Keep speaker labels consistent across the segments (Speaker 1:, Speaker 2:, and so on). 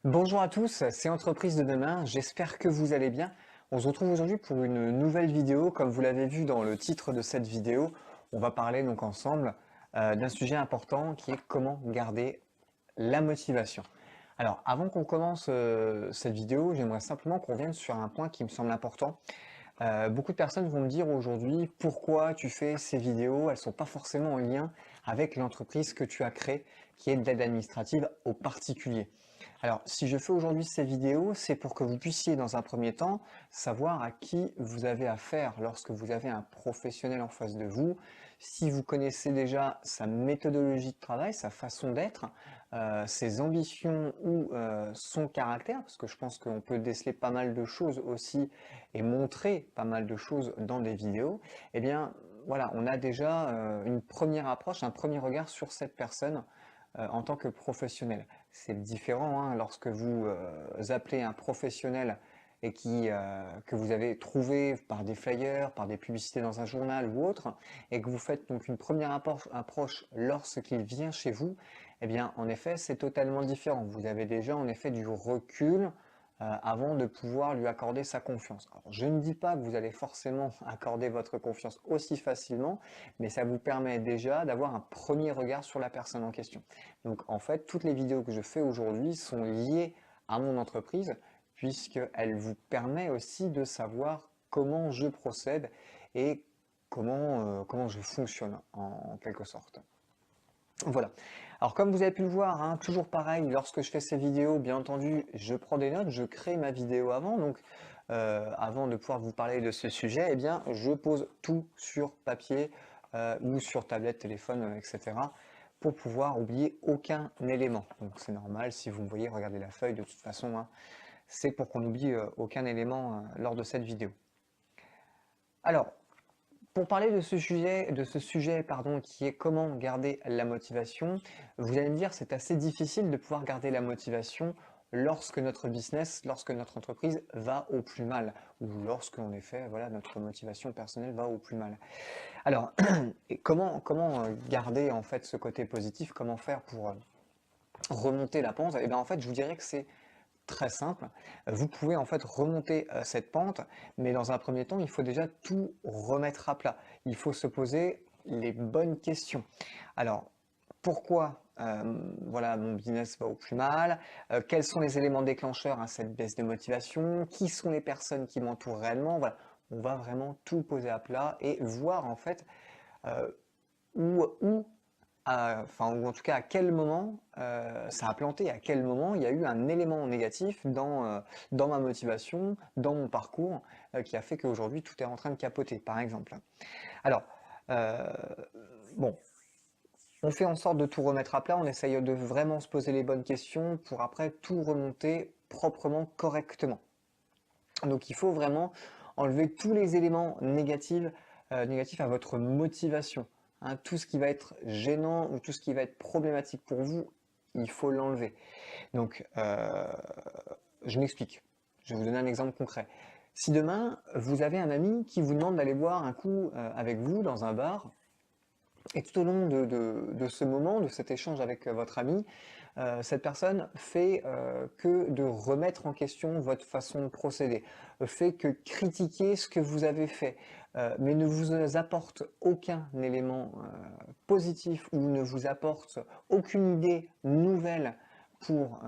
Speaker 1: Bonjour à tous, c'est Entreprise de demain, j'espère que vous allez bien. On se retrouve aujourd'hui pour une nouvelle vidéo. Comme vous l'avez vu dans le titre de cette vidéo, on va parler donc ensemble d'un sujet important qui est comment garder la motivation. Alors avant qu'on commence cette vidéo, j'aimerais simplement qu'on revienne sur un point qui me semble important. Beaucoup de personnes vont me dire aujourd'hui pourquoi tu fais ces vidéos, elles ne sont pas forcément en lien avec l'entreprise que tu as créée, qui est de l'aide administrative aux particuliers. Alors, si je fais aujourd'hui ces vidéos, c'est pour que vous puissiez, dans un premier temps, savoir à qui vous avez affaire lorsque vous avez un professionnel en face de vous. Si vous connaissez déjà sa méthodologie de travail, sa façon d'être, ses ambitions ou son caractère, parce que je pense qu'on peut déceler pas mal de choses aussi et montrer pas mal de choses dans des vidéos, eh bien, voilà, on a déjà une première approche, un premier regard sur cette personne en tant que professionnel. C'est différent hein, lorsque vous appelez un professionnel et que vous avez trouvé par des flyers, par des publicités dans un journal ou autre, et que vous faites donc une première approche lorsqu'il vient chez vous, eh bien en effet c'est totalement différent. Vous avez déjà en effet du recul avant de pouvoir lui accorder sa confiance. Alors, je ne dis pas que vous allez forcément accorder votre confiance aussi facilement, mais ça vous permet déjà d'avoir un premier regard sur la personne en question. Donc en fait, toutes les vidéos que je fais aujourd'hui sont liées à mon entreprise, puisqu'elles vous permettent aussi de savoir comment je procède et comment je fonctionne en quelque sorte. Voilà. Alors comme vous avez pu le voir, hein, toujours pareil, lorsque je fais ces vidéos, bien entendu, je prends des notes, je crée ma vidéo avant, donc avant de pouvoir vous parler de ce sujet, eh bien, je pose tout sur papier ou sur tablette, téléphone, etc. pour pouvoir oublier aucun élément. Donc c'est normal, si vous me voyez regarder la feuille, de toute façon, hein, c'est pour qu'on n'oublie aucun élément lors de cette vidéo. Alors, pour parler de ce sujet pardon, qui est comment garder la motivation, vous allez me dire c'est assez difficile de pouvoir garder la motivation lorsque notre business, lorsque notre entreprise va au plus mal, ou lorsque en effet voilà, notre motivation personnelle va au plus mal. Alors, et comment garder en fait ce côté positif, comment faire pour remonter la pente? Et bien en fait je vous dirais que c'est très simple. Vous pouvez en fait remonter cette pente, mais dans un premier temps, il faut déjà tout remettre à plat. Il faut se poser les bonnes questions. Alors, pourquoi voilà, mon business va au plus mal? Quels sont les éléments déclencheurs à cette baisse de motivation? Qui sont les personnes qui m'entourent réellement? Voilà, on va vraiment tout poser à plat et voir en fait euh, où ou en tout cas à quel moment ça a planté, à quel moment il y a eu un élément négatif dans ma motivation, dans mon parcours, qui a fait qu'aujourd'hui tout est en train de capoter, par exemple. Alors, euh, bon, on fait en sorte de tout remettre à plat, on essaye de vraiment se poser les bonnes questions pour après tout remonter proprement, correctement. Donc il faut vraiment enlever tous les éléments négatifs à votre motivation. Hein, tout ce qui va être gênant ou tout ce qui va être problématique pour vous, il faut l'enlever. Donc je m'explique. Je vais vous donner un exemple concret. Si demain, vous avez un ami qui vous demande d'aller boire un coup avec vous dans un bar, et tout au long de ce moment, de cet échange avec votre ami, cette personne fait que de remettre en question votre façon de procéder, fait que critiquer ce que vous avez fait, mais ne vous apporte aucun élément positif ou ne vous apporte aucune idée nouvelle pour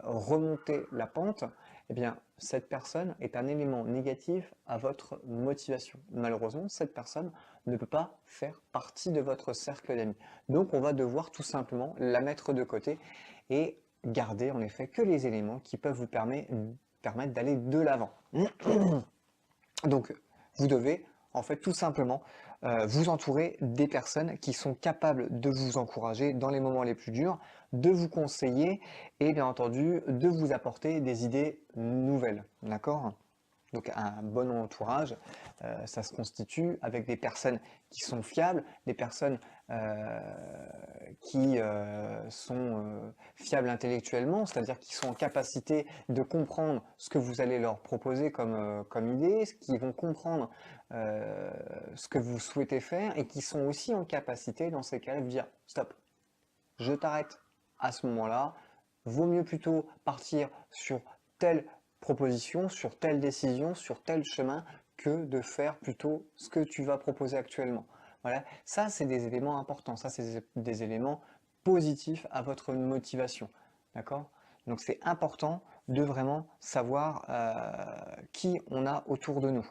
Speaker 1: remonter la pente, eh bien, cette personne est un élément négatif à votre motivation. Malheureusement, cette personne ne peut pas faire partie de votre cercle d'amis. Donc, on va devoir tout simplement la mettre de côté et garder en effet que les éléments qui peuvent vous permettre d'aller de l'avant. Donc, vous devez en fait tout simplement vous entourer des personnes qui sont capables de vous encourager dans les moments les plus durs, de vous conseiller et bien entendu de vous apporter des idées nouvelles. D'accord? Donc un bon entourage, ça se constitue avec des personnes qui sont fiables, des personnes euh, qui sont fiables intellectuellement, c'est-à-dire qui sont en capacité de comprendre ce que vous allez leur proposer comme idée, qui vont comprendre ce que vous souhaitez faire et qui sont aussi en capacité dans ces cas-là de dire stop, je t'arrête à ce moment-là, vaut mieux plutôt partir sur telle proposition, sur telle décision, sur tel chemin, que de faire plutôt ce que tu vas proposer actuellement. Voilà, ça c'est des éléments importants, ça c'est des éléments positifs à votre motivation. D'accord? Donc c'est important de vraiment savoir qui on a autour de nous.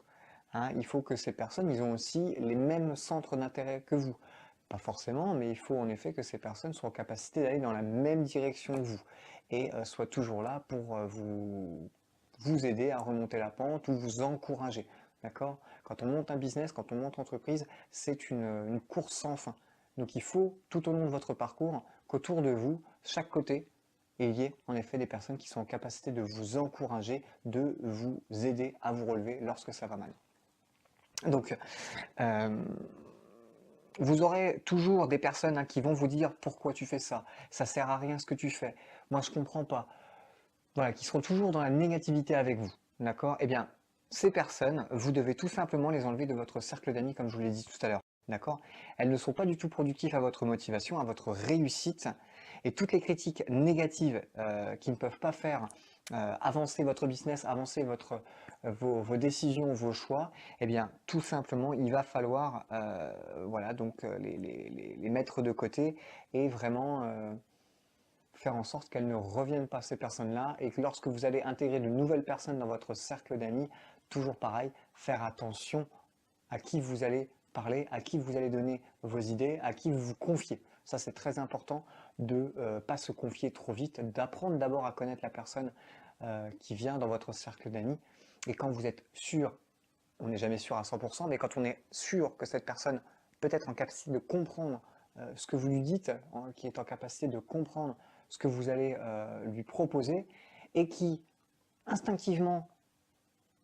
Speaker 1: Hein, il faut que ces personnes, ils ont aussi les mêmes centres d'intérêt que vous. Pas forcément, mais il faut en effet que ces personnes soient en capacité d'aller dans la même direction que vous et soient toujours là pour vous aider à remonter la pente ou vous encourager. D'accord? Quand on monte un business, quand on monte une entreprise, c'est une course sans fin. Donc il faut, tout au long de votre parcours, qu'autour de vous, chaque côté, il y ait en effet des personnes qui sont en capacité de vous encourager, de vous aider à vous relever lorsque ça va mal. Donc, euh, vous aurez toujours des personnes qui vont vous dire pourquoi tu fais ça, ça sert à rien ce que tu fais, moi je comprends pas. Voilà, qui seront toujours dans la négativité avec vous. D'accord? Eh bien, ces personnes, vous devez tout simplement les enlever de votre cercle d'amis, comme je vous l'ai dit tout à l'heure. D'accord? Elles ne sont pas du tout productives à votre motivation, à votre réussite. Et toutes les critiques négatives qui ne peuvent pas faire avancer votre business, avancer vos décisions, vos choix, eh bien, tout simplement, il va falloir voilà, donc, les mettre de côté et vraiment faire en sorte qu'elles ne reviennent pas, ces personnes-là, et que lorsque vous allez intégrer de nouvelles personnes dans votre cercle d'amis, toujours pareil, faire attention à qui vous allez parler, à qui vous allez donner vos idées, à qui vous vous confiez. Ça, c'est très important de ne pas se confier trop vite, d'apprendre d'abord à connaître la personne qui vient dans votre cercle d'amis. Et quand vous êtes sûr, on n'est jamais sûr à 100%, mais quand on est sûr que cette personne peut être en capacité de comprendre ce que vous lui dites, hein, qui est en capacité de comprendre ce que vous allez lui proposer, et qui instinctivement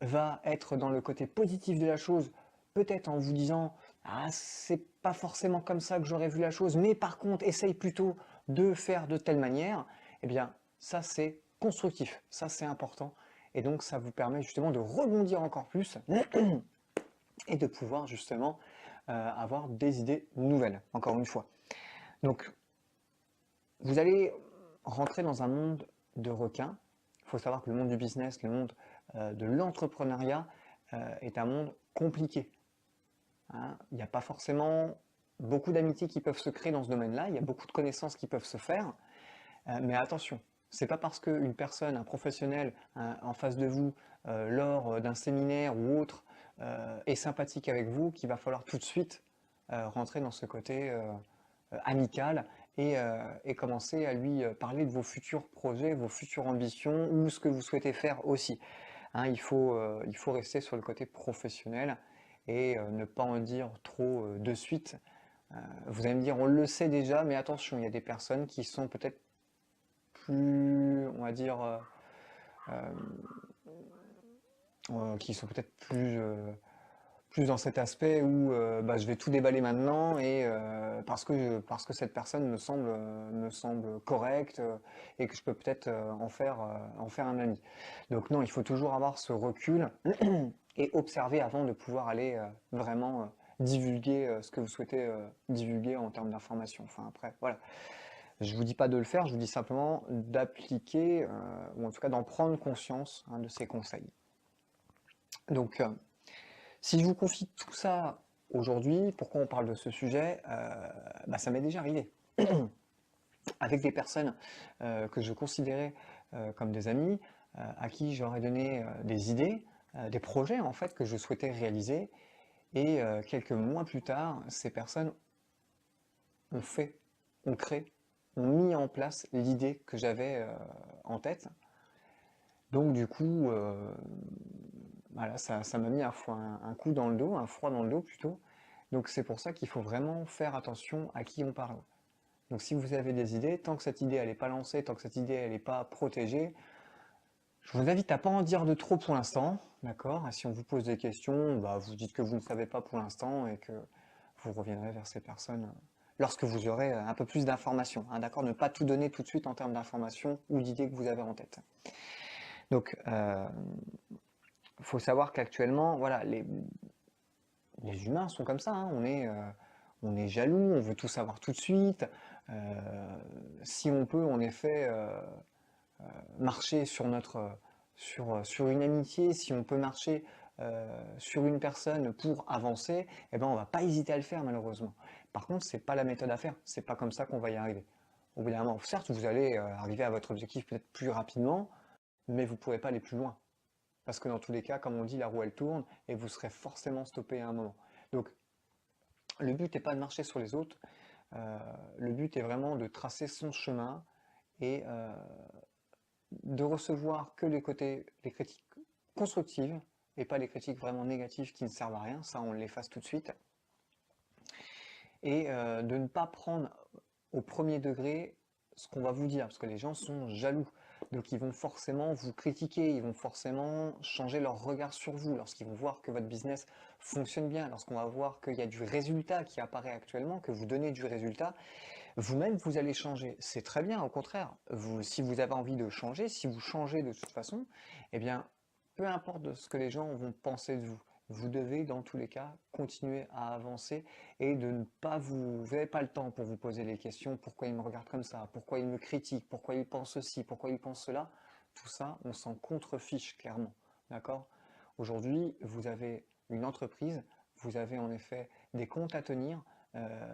Speaker 1: va être dans le côté positif de la chose, peut-être en vous disant ah c'est pas forcément comme ça que j'aurais vu la chose, mais par contre essaye plutôt de faire de telle manière, eh bien ça c'est constructif, ça c'est important, et donc ça vous permet justement de rebondir encore plus et de pouvoir justement avoir des idées nouvelles, encore une fois. Donc vous allez rentrer dans un monde de requins. Il faut savoir que le monde du business, le monde de l'entrepreneuriat est un monde compliqué. Hein. Il n'y a pas forcément beaucoup d'amitiés qui peuvent se créer dans ce domaine-là, il y a beaucoup de connaissances qui peuvent se faire, mais attention, c'est pas parce qu'une personne, un professionnel en face de vous, lors d'un séminaire ou autre, est sympathique avec vous qu'il va falloir tout de suite rentrer dans ce côté amical et commencer à lui parler de vos futurs projets, vos futures ambitions ou ce que vous souhaitez faire aussi. Hein, il faut rester sur le côté professionnel et ne pas en dire trop de suite. Vous allez me dire, on le sait déjà, mais attention, il y a des personnes qui sont peut-être plus, on va dire, qui sont peut-être plus dans cet aspect où bah, je vais tout déballer maintenant et parce que cette personne me semble correcte et que je peux peut-être en faire un ami. Donc non, il faut toujours avoir ce recul et observer avant de pouvoir aller vraiment divulguer ce que vous souhaitez divulguer en termes d'information. Enfin après, voilà. Je vous dis pas de le faire, je vous dis simplement d'appliquer ou en tout cas d'en prendre conscience de ces conseils. Donc si je vous confie tout ça aujourd'hui, pourquoi on parle de ce sujet bah, ça m'est déjà arrivé. Avec des personnes que je considérais comme des amis, à qui j'aurais donné des idées, des projets en fait que je souhaitais réaliser, et quelques mois plus tard, ces personnes ont fait, ont créé, ont mis en place l'idée que j'avais en tête. Donc du coup, voilà, ça m'a mis un coup dans le dos, un froid dans le dos plutôt. Donc c'est pour ça qu'il faut vraiment faire attention à qui on parle. Donc si vous avez des idées, tant que cette idée elle n'est pas lancée, tant que cette idée elle n'est pas protégée, je vous invite à pas en dire de trop pour l'instant, d'accord? Si on vous pose des questions, bah, vous dites que vous ne savez pas pour l'instant et que vous reviendrez vers ces personnes lorsque vous aurez un peu plus d'informations, hein, d'accord? Ne pas tout donner tout de suite en termes d'informations ou d'idées que vous avez en tête. Donc, il faut savoir qu'actuellement, voilà, les humains sont comme ça, hein, on est jaloux, on veut tout savoir tout de suite. Si on peut, en effet, marcher sur sur une amitié, si on peut marcher sur une personne pour avancer, eh ben, on va pas hésiter à le faire malheureusement. Par contre, c'est pas la méthode à faire, c'est pas comme ça qu'on va y arriver. Au bout d'un moment, certes, vous allez arriver à votre objectif peut-être plus rapidement, mais vous ne pourrez pas aller plus loin. Parce que dans tous les cas, comme on dit, la roue elle tourne et vous serez forcément stoppé à un moment. Donc, le but n'est pas de marcher sur les autres, le but est vraiment de tracer son chemin et de recevoir que les critiques constructives et pas les critiques vraiment négatives qui ne servent à rien, ça on l'efface tout de suite. Et de ne pas prendre au premier degré ce qu'on va vous dire, parce que les gens sont jaloux. Donc ils vont forcément vous critiquer, ils vont forcément changer leur regard sur vous lorsqu'ils vont voir que votre business fonctionne bien, lorsqu'on va voir qu'il y a du résultat qui apparaît actuellement, que vous donnez du résultat, vous-même vous allez changer. C'est très bien, au contraire. Si vous avez envie de changer, si vous changez de toute façon, eh bien, peu importe de ce que les gens vont penser de vous, vous devez dans tous les cas continuer à avancer et de ne pas vous n'avez pas le temps pour vous poser les questions, pourquoi il me regarde comme ça, pourquoi il me critique, pourquoi il pense ceci, pourquoi il pense cela. Tout ça, on s'en contrefiche clairement. D'accord? Aujourd'hui, vous avez une entreprise, vous avez en effet des comptes à tenir,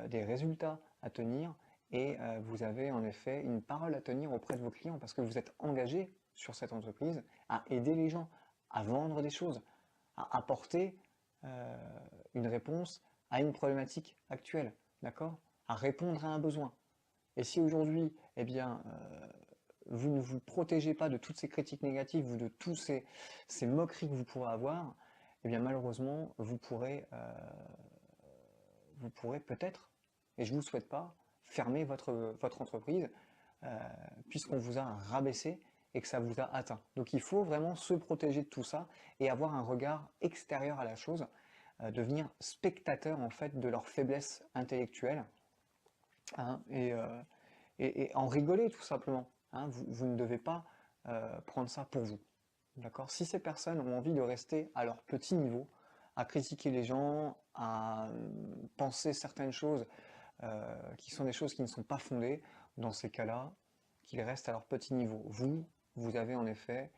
Speaker 1: des résultats à tenir et vous avez en effet une parole à tenir auprès de vos clients parce que vous êtes engagé sur cette entreprise à aider les gens, à vendre des choses, à apporter une réponse à une problématique actuelle, d'accord? À répondre à un besoin. Et si aujourd'hui, eh bien, vous ne vous protégez pas de toutes ces critiques négatives ou de tous ces moqueries que vous pourrez avoir, eh bien malheureusement, vous pourrez peut-être, et je ne vous le souhaite pas, fermer votre entreprise puisqu'on vous a rabaissé et que ça vous a atteint. Donc il faut vraiment se protéger de tout ça et avoir un regard extérieur à la chose, devenir spectateur en fait de leur faiblesse intellectuelle hein, et en rigoler tout simplement. Hein. Vous ne devez pas prendre ça pour vous. D'accord? Si ces personnes ont envie de rester à leur petit niveau, à critiquer les gens, à penser certaines choses qui sont des choses qui ne sont pas fondées, dans ces cas-là, qu'ils restent à leur petit niveau. Vous avez en effet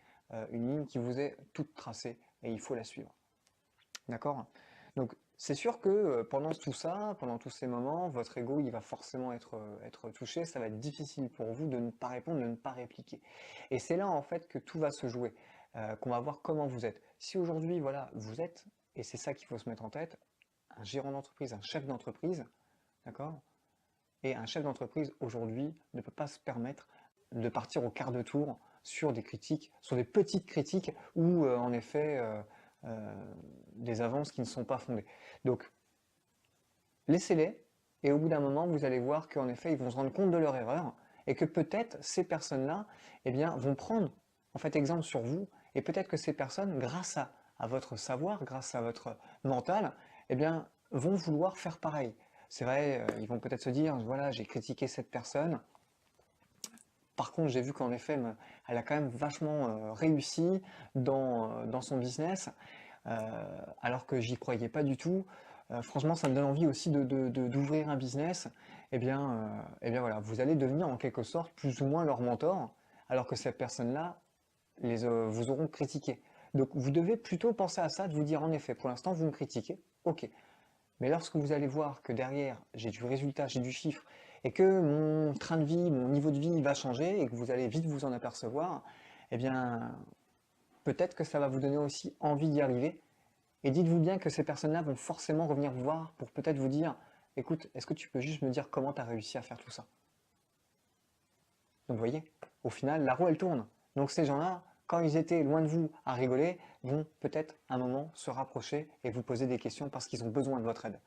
Speaker 1: une ligne qui vous est toute tracée et il faut la suivre. D'accord? Donc c'est sûr que pendant tout ça, pendant tous ces moments, votre ego il va forcément être touché, ça va être difficile pour vous de ne pas répondre, de ne pas répliquer. Et c'est là en fait que tout va se jouer, qu'on va voir comment vous êtes. Si aujourd'hui, voilà, vous êtes, et c'est ça qu'il faut se mettre en tête, un gérant d'entreprise, un chef d'entreprise, d'accord? Et un chef d'entreprise aujourd'hui ne peut pas se permettre de partir au quart de tour sur des critiques, sur des petites critiques ou en effet des avances qui ne sont pas fondées. Donc laissez-les et au bout d'un moment vous allez voir qu'en effet ils vont se rendre compte de leur erreur et que peut-être ces personnes-là eh bien, vont prendre en fait exemple sur vous et peut-être que ces personnes grâce à votre savoir, grâce à votre mental, eh bien, vont vouloir faire pareil. C'est vrai, ils vont peut-être se dire, voilà, j'ai critiqué cette personne. Par contre, j'ai vu qu'en effet, elle a quand même vachement réussi dans son business, alors que j'y croyais pas du tout. Franchement, ça me donne envie aussi d'ouvrir un business. Eh bien voilà, vous allez devenir en quelque sorte plus ou moins leur mentor, alors que cette personne-là vous auront critiqué. Donc vous devez plutôt penser à ça, de vous dire en effet, pour l'instant vous me critiquez, ok. Mais lorsque vous allez voir que derrière, j'ai du résultat, j'ai du chiffre, et que mon train de vie, mon niveau de vie va changer, et que vous allez vite vous en apercevoir, eh bien, peut-être que ça va vous donner aussi envie d'y arriver. Et dites-vous bien que ces personnes-là vont forcément revenir vous voir pour peut-être vous dire, écoute, est-ce que tu peux juste me dire comment tu as réussi à faire tout ça? Donc vous voyez, au final, la roue, elle tourne. Donc ces gens-là, quand ils étaient loin de vous à rigoler, vont peut-être un moment se rapprocher et vous poser des questions parce qu'ils ont besoin de votre aide.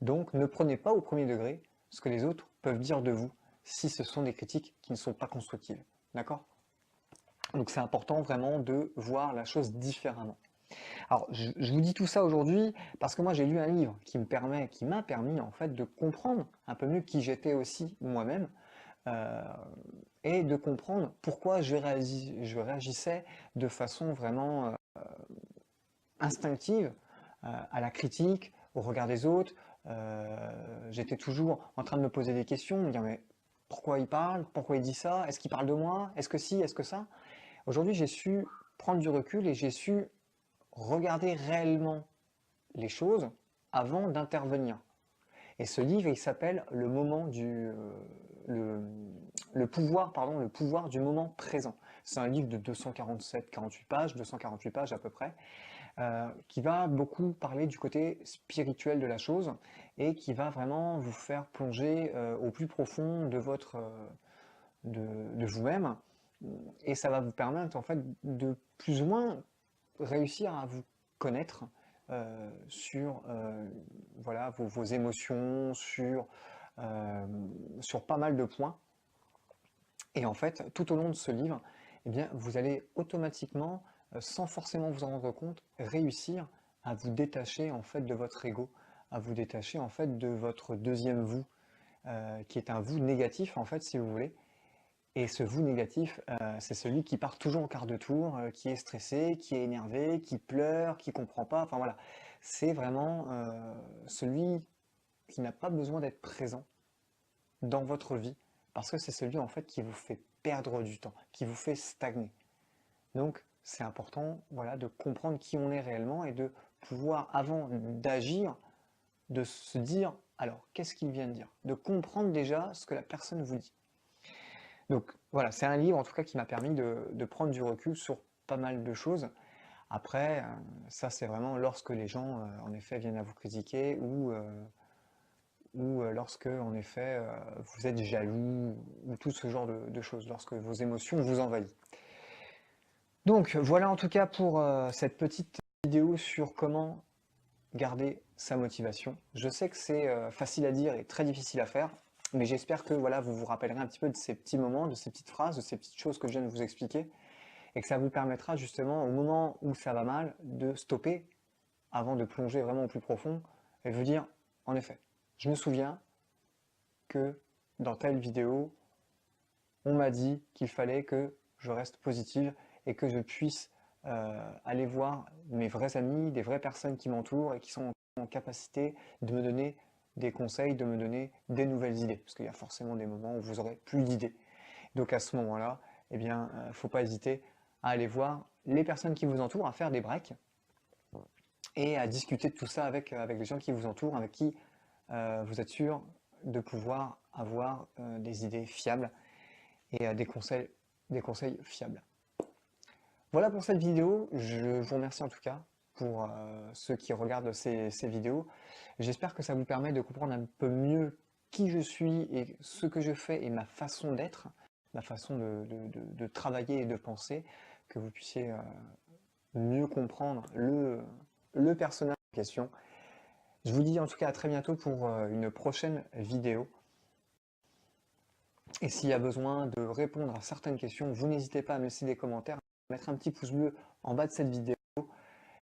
Speaker 1: Donc ne prenez pas au premier degré ce que les autres peuvent dire de vous si ce sont des critiques qui ne sont pas constructives. D'accord? Donc c'est important vraiment de voir la chose différemment. Alors je vous dis tout ça aujourd'hui parce que moi j'ai lu un livre qui m'a permis en fait de comprendre un peu mieux qui j'étais aussi moi-même et de comprendre pourquoi je réagissais de façon vraiment instinctive à la critique, au regard des autres. J'étais toujours en train de me poser des questions, me dire mais pourquoi il parle, pourquoi il dit ça, est-ce qu'il parle de moi, est-ce que si, est-ce que ça? Aujourd'hui, j'ai su prendre du recul et j'ai su regarder réellement les choses avant d'intervenir. Et ce livre, il s'appelle le pouvoir, pardon, le pouvoir du moment présent. C'est un livre de 247-48 pages, 248 pages à peu près, qui va beaucoup parler du côté spirituel de la chose et qui va vraiment vous faire plonger au plus profond de de vous-même. Et ça va vous permettre en fait de plus ou moins réussir à vous connaître sur voilà, vos émotions, sur pas mal de points. Et en fait, tout au long de ce livre, eh bien, vous allez automatiquement, sans forcément vous en rendre compte, réussir à vous détacher en fait de votre ego, à vous détacher en fait de votre deuxième vous, qui est un vous négatif en fait, si vous voulez. Et ce vous négatif, c'est celui qui part toujours au quart de tour, qui est stressé, qui est énervé, qui pleure, qui comprend pas. Enfin voilà, c'est vraiment celui qui n'a pas besoin d'être présent dans votre vie, parce que c'est celui en fait qui vous fait perdre du temps, qui vous fait stagner. Donc c'est important, voilà, de comprendre qui on est réellement et de pouvoir, avant d'agir, de se dire, alors qu'est-ce qu'il vient de dire? De comprendre déjà ce que la personne vous dit. Donc voilà, c'est un livre en tout cas qui m'a permis de prendre du recul sur pas mal de choses. Après, ça c'est vraiment lorsque les gens en effet viennent à vous critiquer ou lorsque en effet vous êtes jaloux ou tout ce genre de choses, lorsque vos émotions vous envahissent. Donc voilà en tout cas pour cette petite vidéo sur comment garder sa motivation. Je sais que c'est facile à dire et très difficile à faire, mais j'espère que voilà, vous vous rappellerez un petit peu de ces petits moments, de ces petites phrases, de ces petites choses que je viens de vous expliquer, et que ça vous permettra justement, au moment où ça va mal, de stopper avant de plonger vraiment au plus profond et vous dire, en effet, je me souviens que dans telle vidéo, on m'a dit qu'il fallait que je reste positive et que je puisse aller voir mes vrais amis, des vraies personnes qui m'entourent et qui sont en capacité de me donner des conseils, de me donner des nouvelles idées. Parce qu'il y a forcément des moments où vous aurez plus d'idées. Donc à ce moment-là, eh bien, faut pas hésiter à aller voir les personnes qui vous entourent, à faire des breaks et à discuter de tout ça avec les gens qui vous entourent, avec qui vous êtes sûr de pouvoir avoir des idées fiables et des conseils fiables. Voilà pour cette vidéo, je vous remercie en tout cas pour ceux qui regardent ces vidéos. J'espère que ça vous permet de comprendre un peu mieux qui je suis et ce que je fais et ma façon d'être, ma façon de travailler et de penser, que vous puissiez mieux comprendre le personnage en question. Je vous dis en tout cas à très bientôt pour une prochaine vidéo. Et s'il y a besoin de répondre à certaines questions, vous n'hésitez pas à me laisser des commentaires, à mettre un petit pouce bleu en bas de cette vidéo.